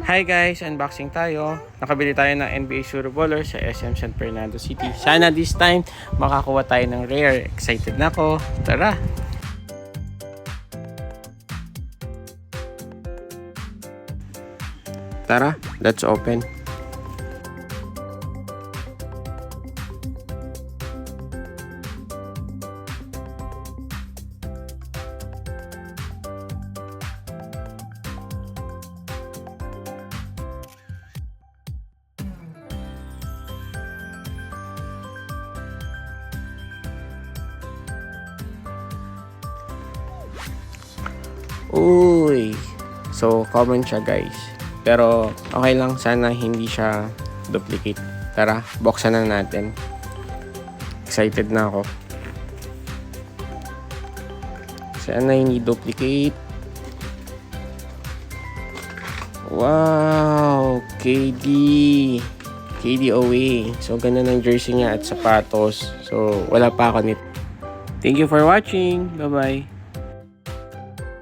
Hi guys, unboxing tayo. Nakabili tayo ng NBA Suro Baller sa SM San Fernando City. Sana this time makakuha tayo ng rare. Excited na ako. Tara! Tara, let's open. Uy! So, common siya guys. Pero, okay lang. Sana hindi siya duplicate. Tara, buksan na natin. Excited na ako. Sana hindi duplicate. Wow! KD! KD away. So, ganun ang jersey niya at sapatos. So, wala pa ako nito. Thank you for watching. Bye-bye.